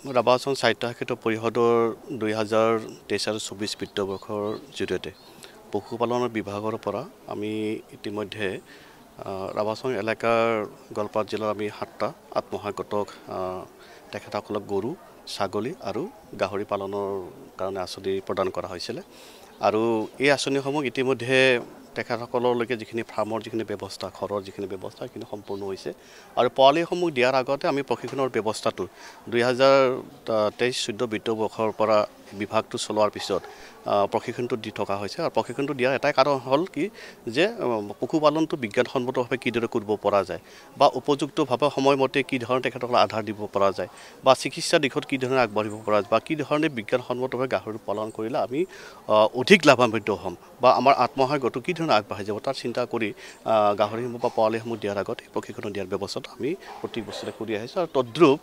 ৰাভাংছ স্বায়ত্তশাসিত পৰিষদৰ 2023-24 বিত্তবৰ্ষৰ জৰিয়তে পশুপালনৰ বিভাগৰ পৰা আমি ইতিমধ্যে ৰাভাংছ এলেকাৰ গোৱালপাৰা জিলাৰ আমি 7টা আত্মসহায়ক গোটক তেখেতসকলক গৰু, ছাগলী আৰু গাহৰি পালনৰ কাৰণে আঁচনি প্ৰদান কৰা হৈছিল আৰু এই আঁচনিসমূহ ইতিমধ্যে তেখেতসকললৈকে যিখিনি ফাৰ্মৰ যিখিনি ব্যৱস্থা ঘৰৰ যিখিনি ব্যৱস্থা সেইখিনি সম্পূৰ্ণ হৈছে আৰু পোৱালিসমূহ দিয়াৰ আগতে আমি প্ৰশিক্ষণৰ ব্যৱস্থাটো 2023-24 বিত্তবৰ্ষৰ পৰা বিভাগটো চলোৱাৰ পিছত প্ৰশিক্ষণটো দি থকা হৈছে আৰু প্ৰশিক্ষণটো দিয়াৰ এটাই কাৰণ হ'ল কি যে পশুপালনটো বিজ্ঞানসন্মতভাৱে কিদৰে কৰিব পৰা যায় বা উপযুক্তভাৱে সময়মতে কি ধৰণে তেখেতসকলক আধাৰ দিব পৰা যায় বা চিকিৎসা দিশত কি ধৰণে আগবাঢ়িব পৰা যায় বা কি ধৰণে বিজ্ঞানসন্মতভাৱে গাহৰি পালন কৰিলে আমি অধিক লাভান্বিত হ'ম বা আমাৰ আত্মসহায়ক গোটটো কি ধৰণে আগবাঢ়ি যাব তাৰ চিন্তা কৰি গাহৰিসমূহ বা পোৱালিসমূহ দিয়াৰ আগত প্ৰশিক্ষণ দিয়াৰ ব্যৱস্থাটো আমি প্ৰতি বছৰে কৰি আহিছোঁ আৰু তদ্ৰুপ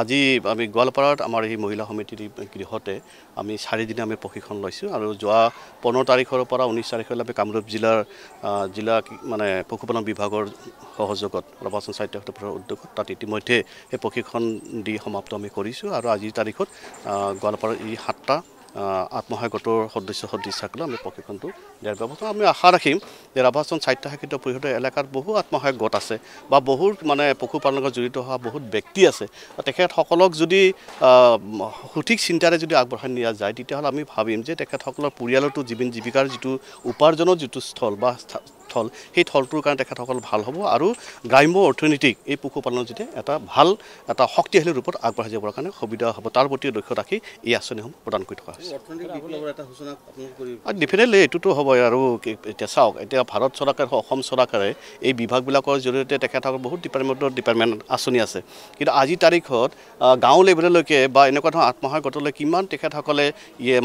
আজি আমি গোৱালপাৰাত আমাৰ এই মহিলা সমিতিৰ গৃহতে আমি 4 দিনে আমি প্ৰশিক্ষণ লৈছোঁ আৰু যোৱা 15 তাৰিখৰ পৰা 19 তাৰিখলৈ আমি কামৰূপ জিলা মানে পশুপালন বিভাগৰ সহযোগত ৰাভাংছ স্বায়ত্তশাসিত পৰিষদৰ উদ্যোগত তাত ইতিমধ্যে এই প্ৰশিক্ষণ দি সমাপ্ত আমি কৰিছোঁ আৰু আজিৰ তাৰিখত গোৱালপাৰাৰ এই 7টা আত্মসহায়ক গোটৰ সদস্যসকলক আমি প্ৰশিক্ষণটো দিয়াৰ ব্যৱস্থা আমি আশা ৰাখিম যে ৰাভাংছ স্বায়ত্তশাসিত পৰিষদৰ এলেকাত বহু আত্মসহায়ক গোট আছে বা বহু মানে পশুপালনৰ লগত জড়িত হোৱা বহুত ব্যক্তি আছে তেখেতসকলক যদি সঠিক চিন্তাৰে যদি আগবঢ়াই নিয়া যায় তেতিয়াহ'লে আমি ভাবিম যে তেখেতসকলৰ পৰিয়ালতো জীৱন জীৱিকাৰ যিটো উপাৰ্জনৰ যিটো স্থল বা থল সেই থলটোৰ কাৰণে তেখেতসকল ভাল হ'ব আৰু গ্ৰাম্য অৰ্থনীতিক এই পশুপালনৰ যেতিয়া এটা শক্তিশালী ৰূপত আগবাঢ়ি যাবৰ কাৰণে সুবিধা হ'ব তাৰ প্ৰতি লক্ষ্য ৰাখি এই আঁচনিসমূহ প্ৰদান কৰি থকা হৈছে ডেফিনেটলি এইটোতো হ'বই আৰু এতিয়া চাওক এতিয়া ভাৰত চৰকাৰ অসম চৰকাৰে এই বিভাগবিলাকৰ জৰিয়তে তেখেতসকলৰ বহুত ডিপাৰ্টমেণ্ট আঁচনি আছে কিন্তু আজিৰ তাৰিখত গাঁও লেভেললৈকে বা এনেকুৱা ধৰণৰ আত্মসহায়ক গোটলৈ কিমান তেখেতসকলে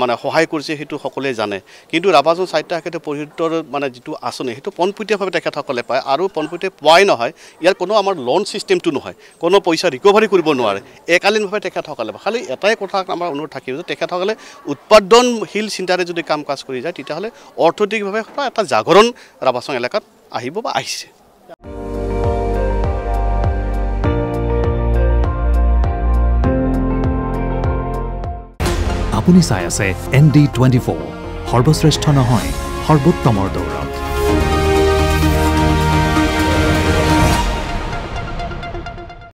মানে সহায় কৰিছে সেইটো সকলোৱে জানে কিন্তু ৰাভাংছ স্বায়ত্তশাসিত পৰিষদৰ মানে যিটো আঁচনি সেইটো পোনপটীয়াভাৱে তেখেতসকলে পায় আৰু পোনপটীয়া পোৱাই নহয় ইয়াৰ কোনো আমাৰ লোন ছিষ্টেমটো নহয় কোনো পইচা ৰিকভাৰী কৰিব নোৱাৰে একালীনভাৱে তেখেতসকলে খালি এটাই কথা আমাৰ অনুৰোধ থাকিব যে তেখেতসকলে উৎপাদনশীল চিন্তাৰে যদি কাম কাজ কৰি যায় তেতিয়াহ'লে অৰ্থনৈতিকভাৱে এটা জাগৰণ ৰাভাংছ এলেকাত আহিব বা আহিছে আপুনি চাই আছে ND24 সৰ্বশ্ৰেষ্ঠ নহয় সৰ্বোত্তমৰ দৌৰা